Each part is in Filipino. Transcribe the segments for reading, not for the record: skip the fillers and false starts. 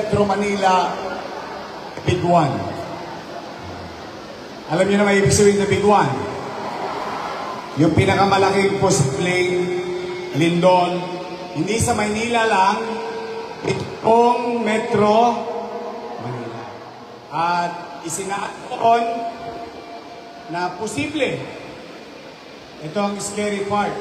Metro Manila, Big One. Alam niyo na may ibig sabihin na Big One? Yung pinakamalaking posibleng lindol, hindi sa Maynila lang, itong Metro Manila. At isinaon na posible. Ito ang scary part.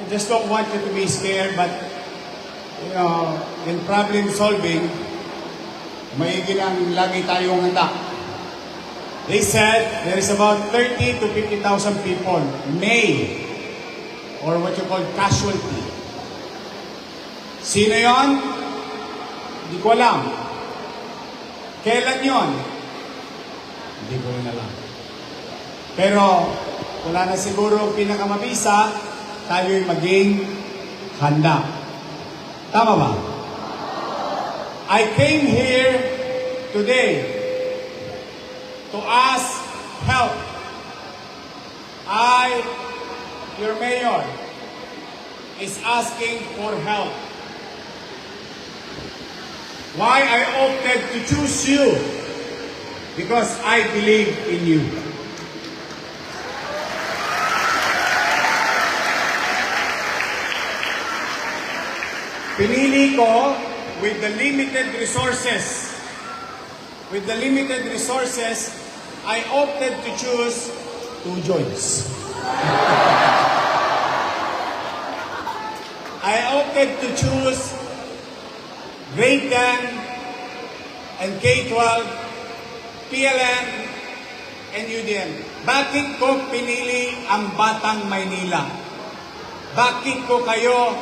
I just don't want you to be scared, but you know, in problem solving, maigi lang lagi tayong handa. They said there is about 30 to 50,000 people may, or what you call casualty. Sino yon? Hindi ko alam. Kailan yon? Hindi ko rin alam. Pero wala na siguro pinakamabisa, tayo'y maging handa. Tama ba? I came here today to ask help. Your mayor, is asking for help. Why I opted to choose you? Because I believe in you. Pinili ko with the limited resources. With the limited resources, I opted to choose two joints. I opted to choose grade 10 and K-12, PLN, and UDM. Bakit ko pinili ang Batang Maynila? Bakit ko kayo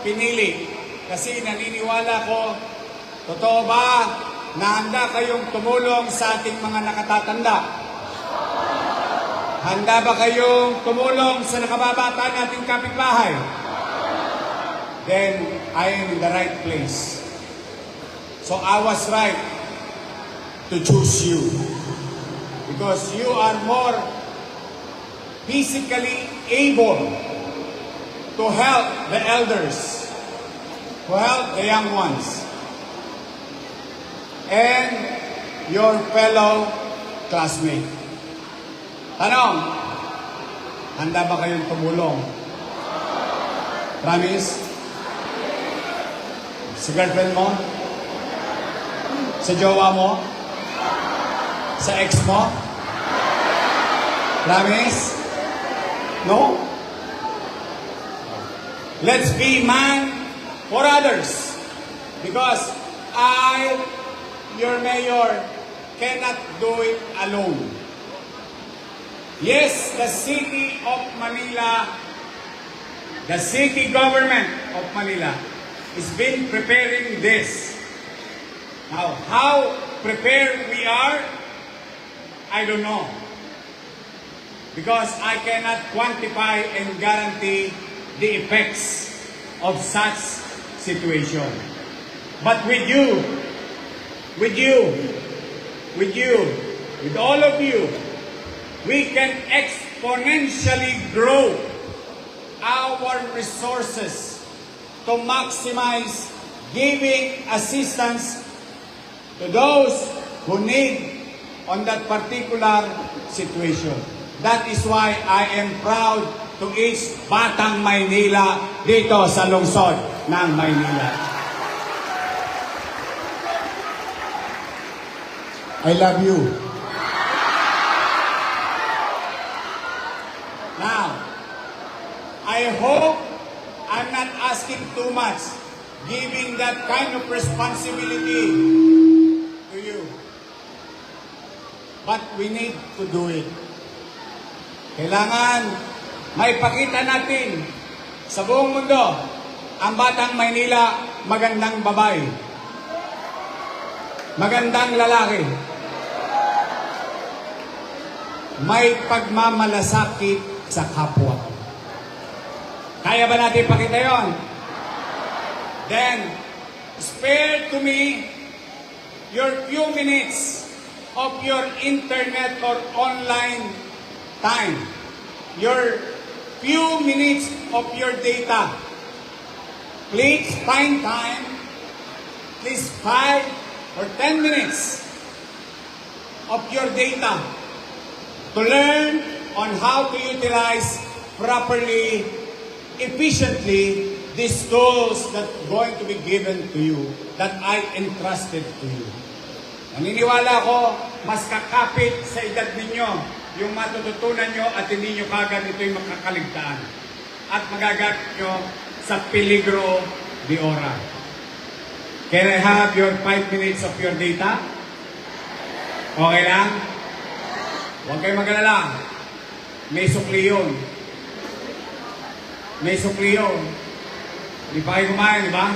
pinili? Kasi naniniwala ko, totoo ba na handa kayong tumulong sa ating mga nakatatanda? Handa ba kayong tumulong sa nakababata nating kapitbahay? Then, I am in the right place. So I was right to choose you. Because you are more physically able to help the elders, to help the young ones, and your fellow classmate. Tanong, handa ba kayong tumulong? Promise? Sa girlfriend mo? Sa jowa mo? Sa ex mo? Promise? No? Let's be man for others. Because I, your mayor, cannot do it alone. Yes, the city of Manila, the city government of Manila is been preparing this. Now, how prepared we are, I don't know. Because I cannot quantify and guarantee the effects of such situation. But with you, with all of you, we can exponentially grow our resources to maximize giving assistance to those who need on that particular situation. That is why I am proud to each Batang Maynila dito sa lungsod ng Maynila. I love you. Now, I hope I'm not asking too much, giving that kind of responsibility to you. But we need to do it. Kailangan maipakita natin sa buong mundo ang Batang Maynila magandang babae, magandang lalaki, may pagmamalasakit sa kapwa. Kaya ba natin ipakita yon? Then, spare to me your few minutes of your internet or online time. Your few minutes of your data. Please find time least 5 or 10 minutes of your data to learn on how to utilize properly, efficiently, these tools that are going to be given to you, that I entrusted to you. Naniniwala ko, mas kakapit sa edad ninyo yung matututunan nyo at hindi nyo kagad ito'y makakaligtaan. At magagamit nyo sa peligro di ora. Can I have your 5 minutes of your data? Okay lang? Huwag kayo mag-alala. May sukli yun. May sukli yun. Hindi pa kayo kumain, di ba?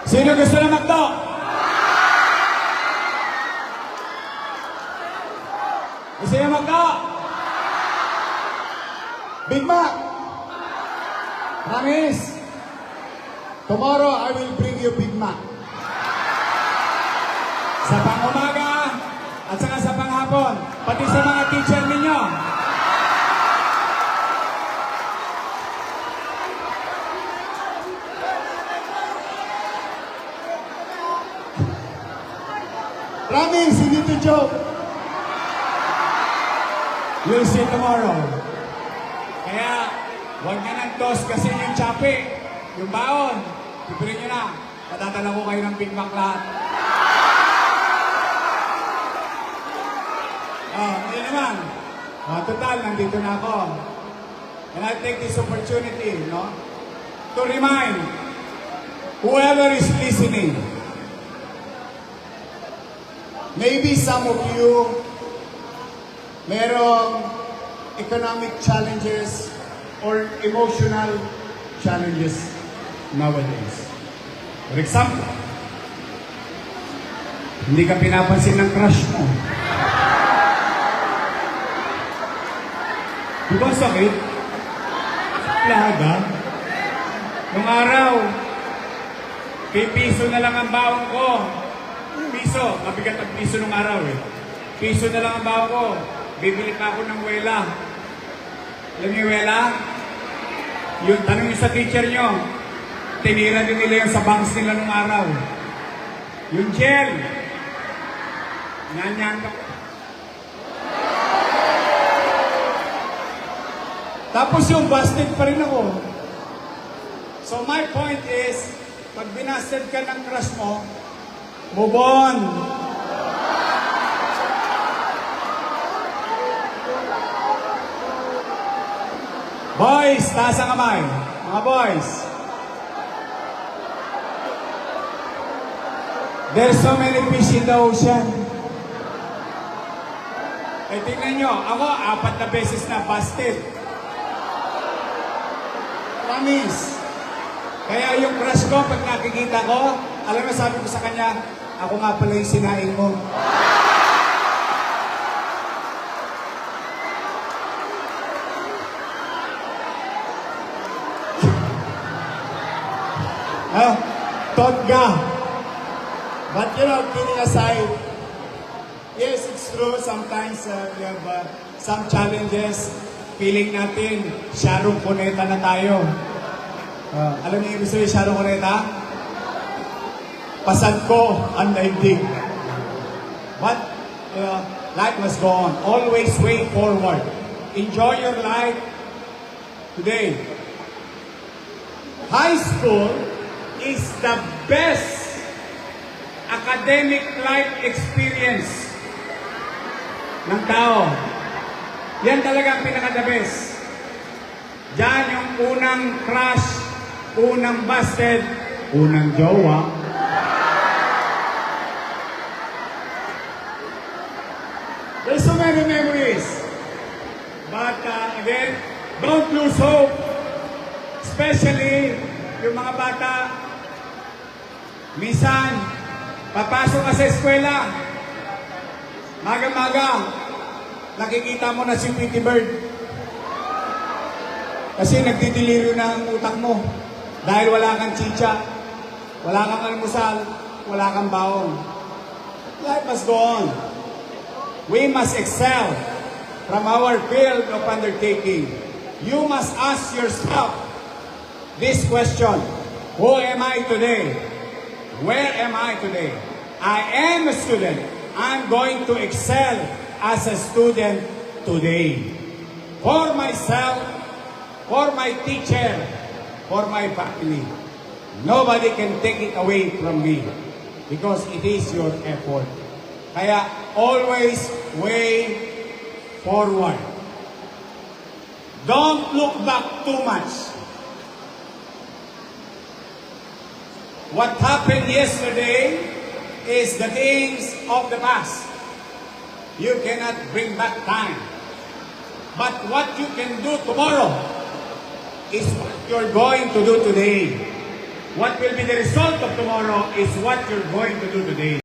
Sino gusto na magto? Gusto niyo magto? Big Mac! Promise! Tomorrow, I will bring you Big Mac. Sa pang-umaga at saka sa panghapon, pati sa mga teacher ninyo. Promise, hindi to joke. You'll see tomorrow. Kaya, huwag nyo nang toss kasi yung chape, yung baon, pipirin nyo na. Patatala ko kayo ng Big Mac lahat. Hindi naman. Total, nandito na ako. And I take this opportunity, to remind whoever is listening. Maybe some of you merong economic challenges or emotional challenges nowadays. For example, hindi ka pinapansin ng crush mo. Di ba sakit? Laga. Nung araw, pipiso na lang ang baon ko. Piso, mabigat ang piso nung araw eh. Piso na lang ang baon ko. Bibili pa ako ng wela. Alam niyo yung wela? Yung tanong yung sa teacher nyo, tinira din nila yung sa banks nila nung araw. Yung gel. Nyanyan ka. Tapos yung busted pa rin ako. So my point is, pag binasted ka ng crush mo, move on. Boys, taas ang kamay. Mga boys. There's so many fish in the ocean. Eh, tingnan nyo, ako, 4 na beses na busted. Promise. Kaya yung crush ko, pag nakikita ko, alam mo, sabi ko sa kanya, ako nga pala yung sinain mo. Totga. But kidding aside, yes, it's true, sometimes we have some challenges. Feeling natin, Sharon Cuneta na tayo. Alam niyo yung gusto yung Sharon Cuneta? Pasad ko ang daigdig. But life must go on. Always way forward. Enjoy your life today. High school is the best academic life experience ng tao. Yan talaga ang pinaka-the best. Diyan yung unang crush, unang busted, unang jowa. There's so many memories. But again, don't lose hope. Especially yung mga bata, minsan, papasok ka sa eskwela, maga-maga, nakikita mo na si Tweety Bird. Kasi nagdidelirio na ang utak mo. Dahil wala kang chicha, wala kang almusal, wala kang baon. Life must go on. We must excel from our field of undertaking. You must ask yourself this question: who am I today? Where am I today? I am a student. I'm going to excel as a student today. For myself, for my teacher, for my family. Nobody can take it away from me because it is your effort. Kaya always way forward. Don't look back too much. What happened yesterday is the things of the past. You cannot bring back time. But what you can do tomorrow is what you're going to do today. What will be the result of tomorrow is what you're going to do today.